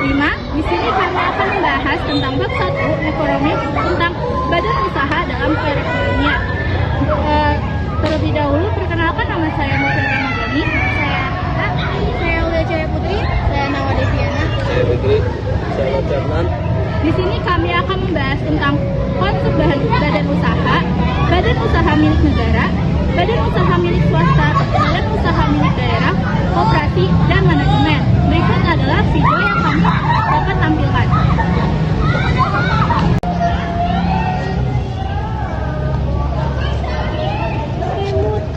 kelima, di sini kami akan membahas tentang bab 1 ekonomi tentang badan usaha dalam perekonomian. Terlebih dahulu, perkenalkan nama saya Novia Ramadhani, saya Ulia Cahaya Putri, saya Nawa Deviana. Saya Fikri, saya Cernan. Di sini kami akan membahas tentang konsep badan usaha milik negara, badan usaha milik swasta, badan usaha milik daerah, koperasi, dan manajemen. Berikut adalah video yang kami dapat tampilkan.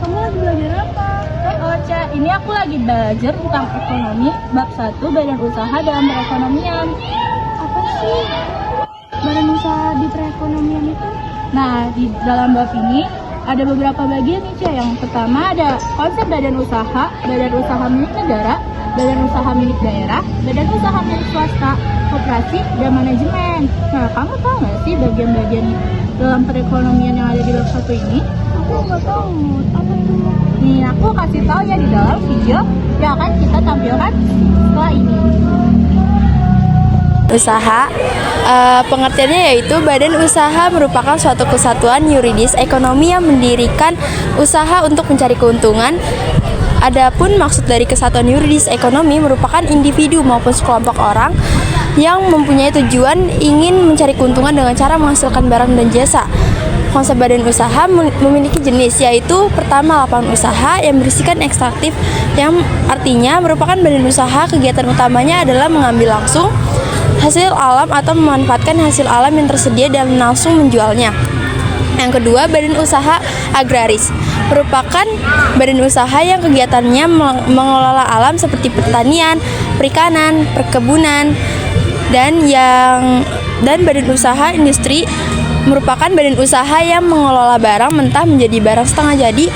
Kamu lagi belajar apa? Ocha, ini aku lagi belajar tentang ekonomi, bab 1 badan usaha dalam perekonomian. Apa sih badan usaha di perekonomian itu? Nah, di dalam bab ini ada beberapa bagian nih, Cia. Yang pertama ada konsep badan usaha milik negara, badan usaha milik daerah, badan usaha milik swasta, koperasi, dan manajemen. Nah, kamu tahu nggak sih bagian-bagian dalam perekonomian yang ada di bab 1 ini? Aku nggak tahu. Apa tuh? Nih, aku kasih tahu ya di dalam video yang akan kita tampilkan setelah ini. Usaha, pengertiannya yaitu badan usaha merupakan suatu kesatuan yuridis ekonomi yang mendirikan usaha untuk mencari keuntungan. Adapun maksud dari kesatuan yuridis ekonomi merupakan individu maupun sekelompok orang yang mempunyai tujuan ingin mencari keuntungan dengan cara menghasilkan barang dan jasa. Konsep badan usaha memiliki jenis, yaitu pertama lapangan usaha yang berisikan ekstraktif, yang artinya merupakan badan usaha kegiatan utamanya adalah mengambil langsung hasil alam atau memanfaatkan hasil alam yang tersedia dan langsung menjualnya. Yang kedua, badan usaha agraris merupakan badan usaha yang kegiatannya mengelola alam seperti pertanian, perikanan, perkebunan, dan badan usaha industri merupakan badan usaha yang mengelola barang mentah menjadi barang setengah jadi.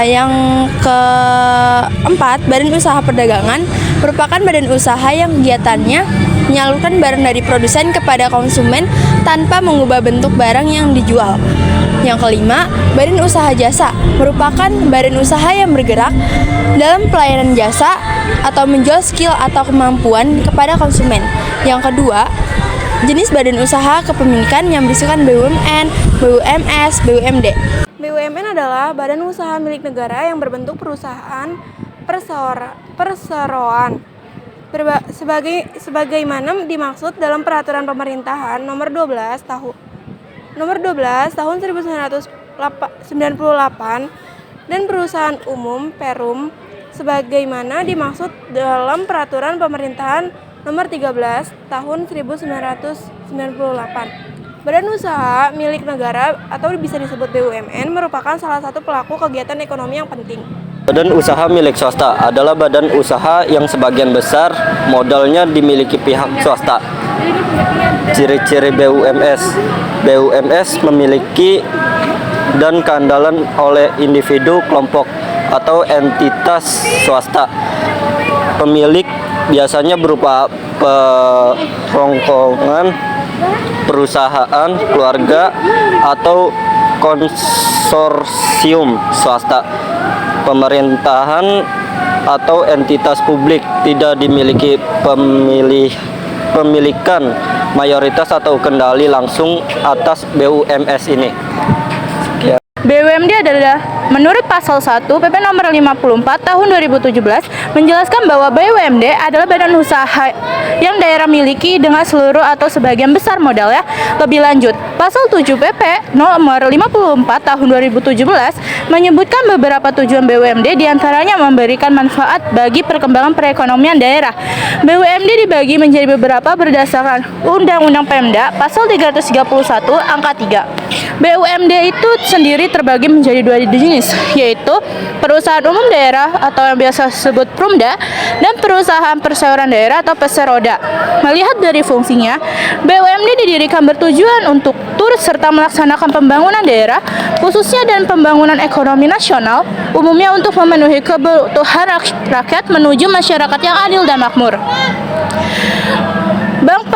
Yang keempat, badan usaha perdagangan merupakan badan usaha yang kegiatannya menyalurkan barang dari produsen kepada konsumen tanpa mengubah bentuk barang yang dijual. Yang kelima, badan usaha jasa merupakan badan usaha yang bergerak dalam pelayanan jasa atau menjual skill atau kemampuan kepada konsumen. Yang kedua, jenis badan usaha kepemilikan yang berisikan BUMN, BUMS, BUMD. BUMN adalah badan usaha milik negara yang berbentuk perusahaan perseroan. Sebagaimana dimaksud dalam Peraturan Pemerintahan Nomor 12 Tahun 1998 dan Perusahaan Umum Perum sebagaimana dimaksud dalam Peraturan Pemerintahan Nomor 13 Tahun 1998. Badan usaha milik negara atau bisa disebut BUMN merupakan salah satu pelaku kegiatan ekonomi yang penting. Badan usaha milik swasta adalah badan usaha yang sebagian besar modalnya dimiliki pihak swasta. Ciri-ciri BUMS. BUMS memiliki dan keandalan oleh individu, kelompok, atau entitas swasta. Pemilik biasanya berupa perongkongan, perusahaan, keluarga, atau konsorsium swasta. Pemerintahan atau entitas publik tidak dimiliki pemilikan mayoritas atau kendali langsung atas BUMS ini. BUMD adalah menurut pasal 1 PP nomor 54 tahun 2017 menjelaskan bahwa BUMD adalah badan usaha yang daerah miliki dengan seluruh atau sebagian besar modalnya. Lebih lanjut, pasal 7 PP nomor 54 tahun 2017 menyebutkan beberapa tujuan BUMD, diantaranya memberikan manfaat bagi perkembangan perekonomian daerah. BUMD dibagi menjadi beberapa berdasarkan Undang-Undang Pemda pasal 331 angka 3. BUMD itu sendiri terbagi menjadi dua jenis, yaitu perusahaan umum daerah atau yang biasa disebut Prumda dan perusahaan perseroan daerah atau Perseroda. Melihat dari fungsinya, BUMD didirikan bertujuan untuk turut serta melaksanakan pembangunan daerah, khususnya dan pembangunan ekonomi nasional, umumnya untuk memenuhi kebutuhan rakyat menuju masyarakat yang adil dan makmur. Bank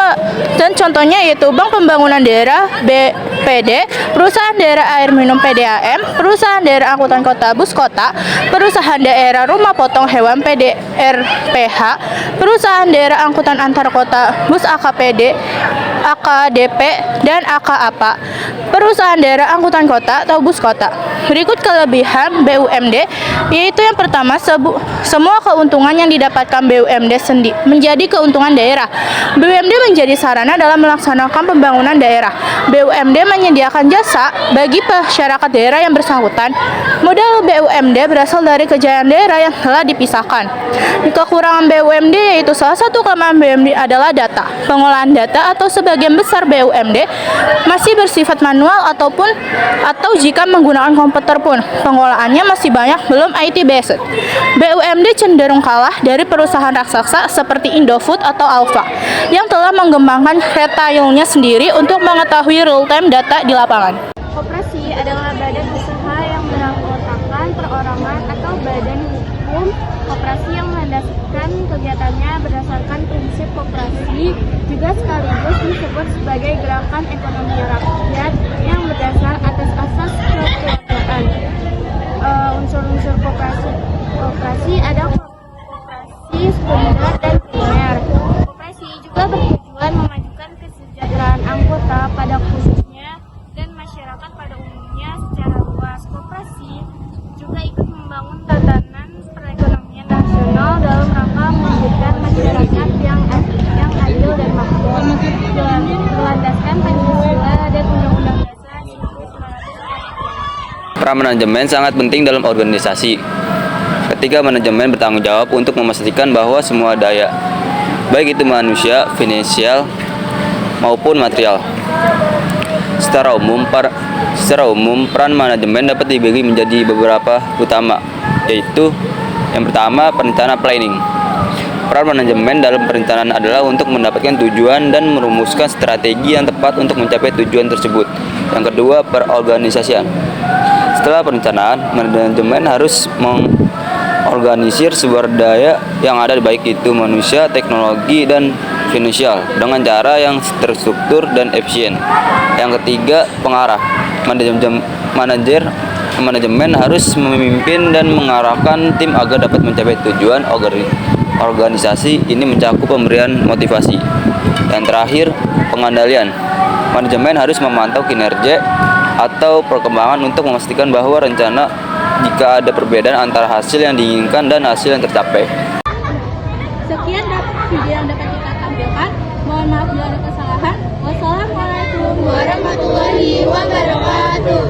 dan contohnya yaitu Bank Pembangunan Daerah BPD, Perusahaan Daerah Air Minum PDAM, Perusahaan Daerah Angkutan Kota Bus Kota, Perusahaan Daerah Rumah Potong Hewan PDRPH, Perusahaan Daerah Angkutan Antar Kota Bus AKPD, AKDP, dan AKAPA, Perusahaan Daerah Angkutan Kota atau Bus Kota. Berikut kelebihan BUMD, yaitu yang pertama, semua keuntungan yang didapatkan BUMD menjadi keuntungan daerah. BUMD menjadi sarana dalam melaksanakan pembangunan daerah. BUMD menyediakan jasa bagi masyarakat daerah yang bersangkutan. Modal BUMD berasal dari kejayaan daerah yang telah dipisahkan. Kekurangan BUMD yaitu salah satu kelemahan BUMD adalah data. Pengolahan data atau sebagian besar BUMD masih bersifat manual atau jika menggunakan komputer pun pengolahannya masih banyak belum IT based. BUMD cenderung kalah dari perusahaan raksasa seperti Indofood atau Alfa yang telah mengembangkan retailnya sendiri untuk mengetahui real-time data di lapangan. Koperasi adalah badan usaha yang beranggotakan perorangan atau badan hukum koperasi yang melandaskan kegiatannya berdasarkan prinsip koperasi, juga sekaligus disebut sebagai gerakan ekonomi rakyat yang berdasar atas asas kekeluargaan. Unsur-unsur koperasi ada koperasi sekunder dan primer. Koperasi juga bertujuan memajukan kesejahteraan anggota pada khususnya dan masyarakat pada umumnya secara luas. Koperasi juga ikut membangun tatanan perekonomian nasional dalam rangka mewujudkan masyarakat yang adil dan makmur, berlandaskan Pancasila dan Undang-Undang Dasar 1945. Peran manajemen sangat penting dalam organisasi. Ketika manajemen bertanggung jawab untuk memastikan bahwa semua daya, baik itu manusia, finansial, maupun material. Secara umum, peran manajemen dapat dibagi menjadi beberapa utama, yaitu yang pertama, perencanaan planning. Peran manajemen dalam perencanaan adalah untuk mendapatkan tujuan dan merumuskan strategi yang tepat untuk mencapai tujuan tersebut. Yang kedua, perorganisasian. Setelah perencanaan, manajemen harus mengorganisir sumber daya yang ada, baik itu manusia, teknologi, dan finansial dengan cara yang terstruktur dan efisien. Yang ketiga, pengarah. Manajemen harus memimpin dan mengarahkan tim agar dapat mencapai tujuan organisasi. Ini mencakup pemberian motivasi. Yang terakhir, pengendalian. Manajemen harus memantau kinerja atau perkembangan untuk memastikan bahwa rencana jika ada perbedaan antara hasil yang diinginkan dan hasil yang tercapai. Sekian video yang dapat kita tampilkan. Mohon maaf bila ada kesalahan. Wassalamualaikum warahmatullahi wabarakatuh.